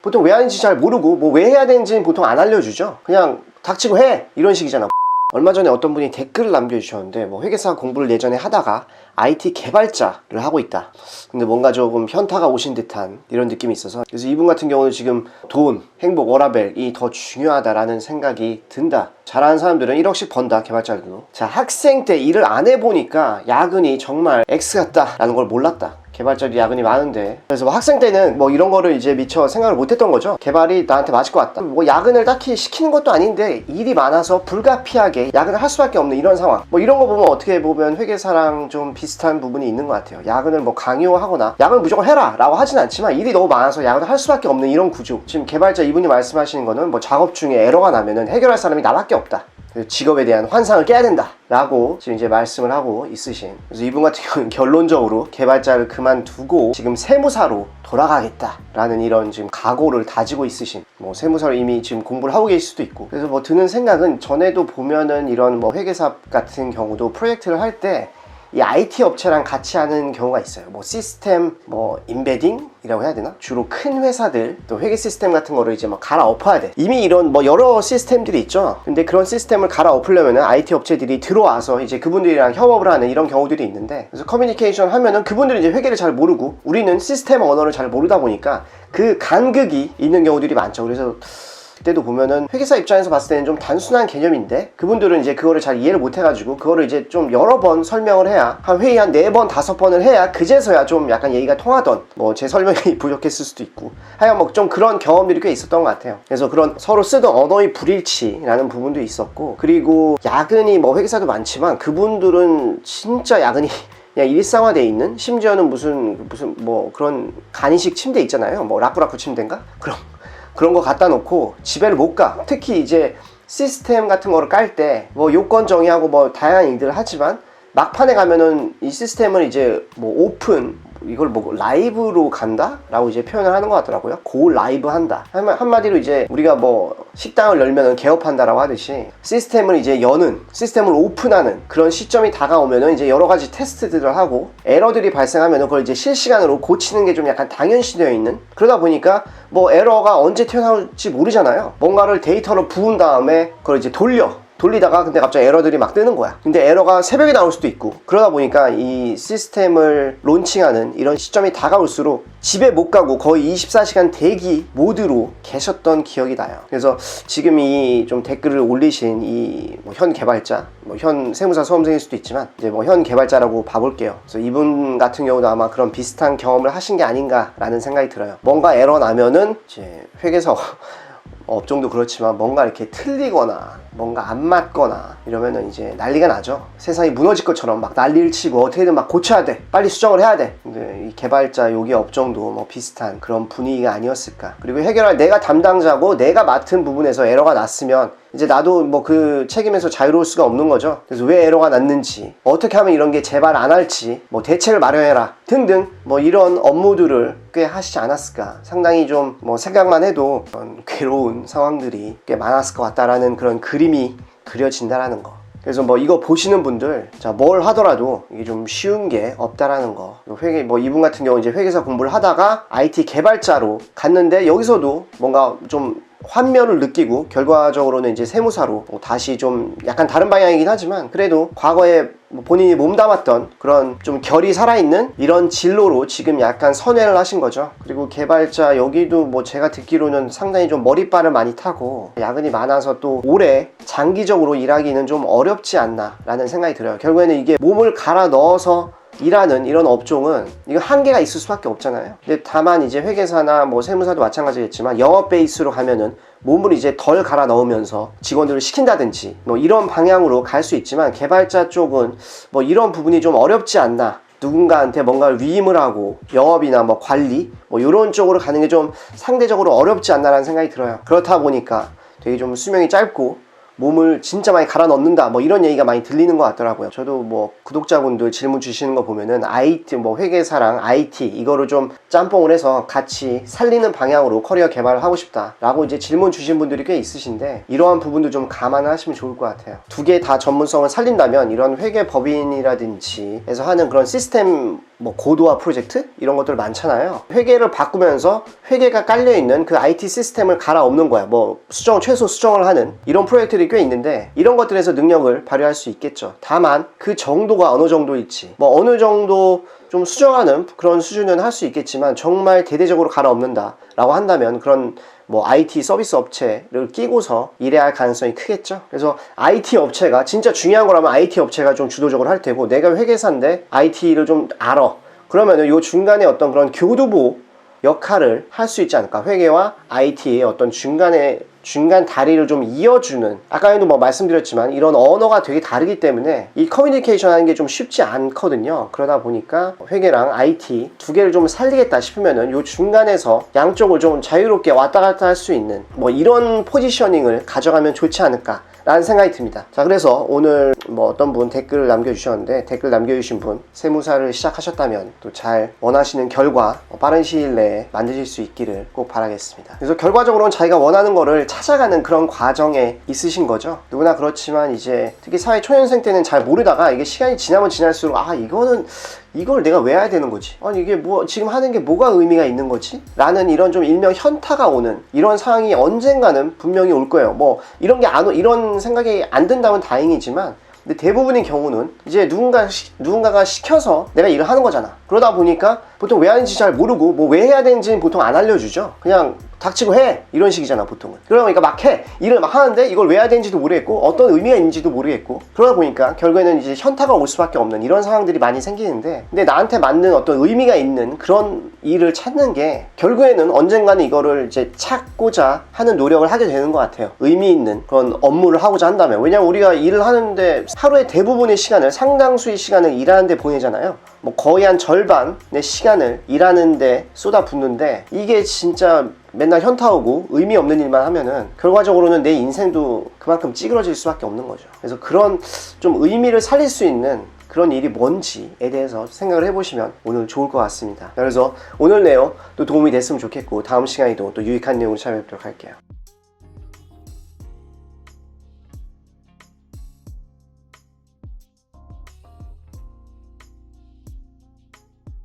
보통 왜 하는지 잘 모르고 뭐 왜 해야 되는지는 보통 안 알려주죠. 그냥 닥치고 해 이런 식이잖아. 얼마 전에 어떤 분이 댓글을 남겨주셨는데 뭐 회계사 공부를 예전에 하다가 IT 개발자를 하고 있다. 근데 뭔가 조금 현타가 오신 듯한 이런 느낌이 있어서, 그래서 이분 같은 경우는 지금 돈, 행복, 워라밸이 더 중요하다라는 생각이 든다. 잘하는 사람들은 1억씩 번다, 개발자들도. 자, 학생 때 일을 안 해보니까 야근이 정말 X 같다라는 걸 몰랐다. 개발자들이 야근이 많은데, 그래서 뭐 학생 때는 뭐 이런 거를 이제 미처 생각을 못 했던 거죠. 개발이 나한테 맞을 것 같다. 뭐 야근을 딱히 시키는 것도 아닌데 일이 많아서 불가피하게 야근을 할 수밖에 없는 이런 상황. 뭐 이런 거 보면 어떻게 보면 회계사랑 좀 비슷한 부분이 있는 것 같아요. 야근을 뭐 강요하거나 야근을 무조건 해라 라고 하진 않지만 일이 너무 많아서 야근을 할 수밖에 없는 이런 구조. 지금 개발자 이분이 말씀하시는 거는 뭐 작업 중에 에러가 나면은 해결할 사람이 나밖에 없다. 직업에 대한 환상을 깨야 된다 라고 지금 이제 말씀을 하고 있으신, 그래서 이분 같은 경우는 결론적으로 개발자를 그만두고 지금 세무사로 돌아가겠다 라는 이런 지금 각오를 다지고 있으신, 뭐 세무사로 이미 지금 공부를 하고 계실 수도 있고. 그래서 뭐 드는 생각은, 전에도 보면은 이런 뭐 회계사 같은 경우도 프로젝트를 할 때 이 IT 업체랑 같이 하는 경우가 있어요. 뭐 시스템 뭐 임베딩이라고 해야 되나? 주로 큰 회사들 또 회계 시스템 같은 거를 이제 막 갈아엎어야 돼. 이미 이런 뭐 여러 시스템들이 있죠. 근데 그런 시스템을 갈아엎으려면은 IT 업체들이 들어와서 이제 그분들이랑 협업을 하는 이런 경우들이 있는데, 그래서 커뮤니케이션 하면은 그분들은 이제 회계를 잘 모르고 우리는 시스템 언어를 잘 모르다 보니까 그 간극이 있는 경우들이 많죠. 그래서 그때도 보면은 회계사 입장에서 봤을 때는 좀 단순한 개념인데 그분들은 이제 그거를 잘 이해를 못 해가지고 그거를 이제 좀 여러 번 설명을 해야, 한 회의 한 4번 5번을 해야 그제서야 좀 약간 얘기가 통하던, 뭐 제 설명이 부족했을 수도 있고 하여간 뭐 좀 그런 경험들이 꽤 있었던 것 같아요. 그래서 그런 서로 쓰던 언어의 불일치라는 부분도 있었고, 그리고 야근이 뭐 회계사도 많지만 그분들은 진짜 야근이 그냥 일상화되어 있는, 심지어는 무슨 뭐 그런 간이식 침대 있잖아요. 뭐 라쿠라쿠 침대인가? 그런 거 갖다 놓고 집에를 못 가. 특히 이제 시스템 같은 거를 깔 때 뭐 요건 정의하고 뭐 다양한 일들을 하지만 막판에 가면은 이 시스템을 이제 뭐 오픈, 이걸 뭐 라이브로 간다? 라고 이제 표현을 하는 것 같더라고요. 고 라이브 한다. 한마디로 이제 우리가 뭐 식당을 열면은 개업한다 라고 하듯이 시스템을 이제 여는, 시스템을 오픈하는 그런 시점이 다가오면은 이제 여러 가지 테스트들을 하고 에러들이 발생하면은 그걸 이제 실시간으로 고치는 게 좀 약간 당연시되어 있는, 그러다 보니까 뭐 에러가 언제 튀어나올지 모르잖아요. 뭔가를 데이터로 부은 다음에 그걸 이제 돌리다가 근데 갑자기 에러들이 막 뜨는 거야. 근데 에러가 새벽에 나올 수도 있고, 그러다 보니까 이 시스템을 론칭하는 이런 시점이 다가올수록 집에 못 가고 거의 24시간 대기 모드로 계셨던 기억이 나요. 그래서 지금 이 좀 댓글을 올리신 이 뭐 현 개발자, 뭐 현 세무사 수험생일 수도 있지만 이제 뭐 현 개발자라고 봐볼게요. 그래서 이분 같은 경우도 아마 그런 비슷한 경험을 하신 게 아닌가라는 생각이 들어요. 뭔가 에러 나면은 이제 회계사 업종도 그렇지만 뭔가 이렇게 틀리거나 뭔가 안 맞거나 이러면은 이제 난리가 나죠. 세상이 무너질 것처럼 막 난리를 치고 어떻게든 막 고쳐야 돼, 빨리 수정을 해야 돼. 근데 이 개발자 요기 업종도 뭐 비슷한 그런 분위기가 아니었을까. 그리고 해결할 내가 담당자고 내가 맡은 부분에서 에러가 났으면 이제 나도 뭐 그 책임에서 자유로울 수가 없는 거죠. 그래서 왜 에러가 났는지, 어떻게 하면 이런 게 재발 안 할지 뭐 대책을 마련해라 등등 뭐 이런 업무들을 꽤 하시지 않았을까. 상당히 좀 뭐 생각만 해도 그런 괴로운 상황들이 꽤 많았을 것 같다라는 그런 그림이 그려진다라는 거. 그래서 뭐 이거 보시는 분들, 자, 뭘 하더라도 이게 좀 쉬운 게 없다라는 거. 회계, 뭐 이분 같은 경우 이제 회계사 공부를 하다가 IT 개발자로 갔는데 여기서도 뭔가 좀 환멸을 느끼고 결과적으로는 이제 세무사로 다시 좀 약간 다른 방향이긴 하지만 그래도 과거에 본인이 몸담았던 그런 좀 결이 살아있는 이런 진로로 지금 약간 선회를 하신 거죠. 그리고 개발자 여기도 뭐 제가 듣기로는 상당히 좀 머리빨을 많이 타고 야근이 많아서 또 오래 장기적으로 일하기는 좀 어렵지 않나 라는 생각이 들어요. 결국에는 이게 몸을 갈아 넣어서 일하는 이런 업종은 이거 한계가 있을 수밖에 없잖아요. 근데 다만 이제 회계사나 뭐 세무사도 마찬가지겠지만 영업 베이스로 가면은 몸을 이제 덜 갈아 넣으면서 직원들을 시킨다든지 뭐 이런 방향으로 갈 수 있지만, 개발자 쪽은 뭐 이런 부분이 좀 어렵지 않나. 누군가한테 뭔가를 위임을 하고 영업이나 뭐 관리 뭐 이런 쪽으로 가는 게 좀 상대적으로 어렵지 않나라는 생각이 들어요. 그렇다 보니까 되게 좀 수명이 짧고 몸을 진짜 많이 갈아 넣는다 뭐 이런 얘기가 많이 들리는 것 같더라고요. 저도 뭐 구독자분들 질문 주시는 거 보면은 IT 뭐 회계사랑 IT 이거를 좀 짬뽕을 해서 같이 살리는 방향으로 커리어 개발을 하고 싶다 라고 이제 질문 주신 분들이 꽤 있으신데, 이러한 부분도 좀 감안하시면 좋을 것 같아요. 두 개 다 전문성을 살린다면 이런 회계 법인이라든지 에서 하는 그런 시스템 뭐 고도화 프로젝트 이런 것들 많잖아요. 회계를 바꾸면서 회계가 깔려있는 그 IT 시스템을 갈아엎는 거야. 뭐 최소 수정을 하는 이런 프로젝트들이 꽤 있는데, 이런 것들에서 능력을 발휘할 수 있겠죠. 다만 그 정도가 어느 정도일지, 뭐 어느 정도 좀 수정하는 그런 수준은 할 수 있겠지만, 정말 대대적으로 갈아엎는다 라고 한다면 그런 뭐 IT 서비스 업체를 끼고서 일해야 할 가능성이 크겠죠. 그래서 IT 업체가 진짜 중요한 거라면 IT 업체가 좀 주도적으로 할 테고, 내가 회계사인데 IT를 좀 알아 그러면은 요 중간에 어떤 그런 교두보 역할을 할 수 있지 않을까. 회계와 IT의 어떤 중간 다리를 좀 이어주는, 아까에도 뭐 말씀드렸지만 이런 언어가 되게 다르기 때문에 이 커뮤니케이션 하는 게 좀 쉽지 않거든요. 그러다 보니까 회계랑 IT 두 개를 좀 살리겠다 싶으면은 요 중간에서 양쪽을 좀 자유롭게 왔다 갔다 할 수 있는 뭐 이런 포지셔닝을 가져가면 좋지 않을까 라는 생각이 듭니다. 자, 그래서 오늘 뭐 어떤 분 댓글을 남겨주셨는데, 댓글 남겨주신 분 세무사를 시작하셨다면 또 잘 원하시는 결과 빠른 시일 내에 만드실 수 있기를 꼭 바라겠습니다. 그래서 결과적으로는 자기가 원하는 거를 찾아가는 그런 과정에 있으신 거죠. 누구나 그렇지만 이제 특히 사회 초년생 때는 잘 모르다가 이게 시간이 지나면 지날수록 이걸 내가 왜 해야 되는 거지? 아니 이게 뭐 지금 하는 게 뭐가 의미가 있는 거지? 라는 이런 좀 일명 현타가 오는 이런 상황이 언젠가는 분명히 올 거예요. 뭐 이런 생각이 안 든다면 다행이지만, 근데 대부분의 경우는 이제 누군가가 시켜서 내가 일을 하는 거잖아. 그러다 보니까 보통 왜 하는지 잘 모르고 뭐 왜 해야 되는지는 보통 안 알려주죠. 그냥 닥치고 해 이런 식이잖아 보통은. 그러다 보니까 막 해, 일을 막 하는데 이걸 왜 해야 되는지도 모르겠고 어떤 의미가 있는지도 모르겠고, 그러다 보니까 결국에는 이제 현타가 올 수밖에 없는 이런 상황들이 많이 생기는데, 근데 나한테 맞는 어떤 의미가 있는 그런 일을 찾는 게 결국에는 언젠가는 이거를 이제 찾고자 하는 노력을 하게 되는 것 같아요. 의미 있는 그런 업무를 하고자 한다면. 왜냐면 우리가 일을 하는데 하루의 대부분의 시간을, 상당수의 시간을 일하는데 보내잖아요. 뭐 거의 한 절반의 시간을 일하는데 쏟아붓는데, 이게 진짜 맨날 현타 오고 의미 없는 일만 하면은 결과적으로는 내 인생도 그만큼 찌그러질 수밖에 없는 거죠. 그래서 그런 좀 의미를 살릴 수 있는 그런 일이 뭔지에 대해서 생각을 해보시면 오늘 좋을 것 같습니다. 그래서 오늘 내용 또 도움이 됐으면 좋겠고, 다음 시간에도 또 유익한 내용을 찾아뵙도록 할게요.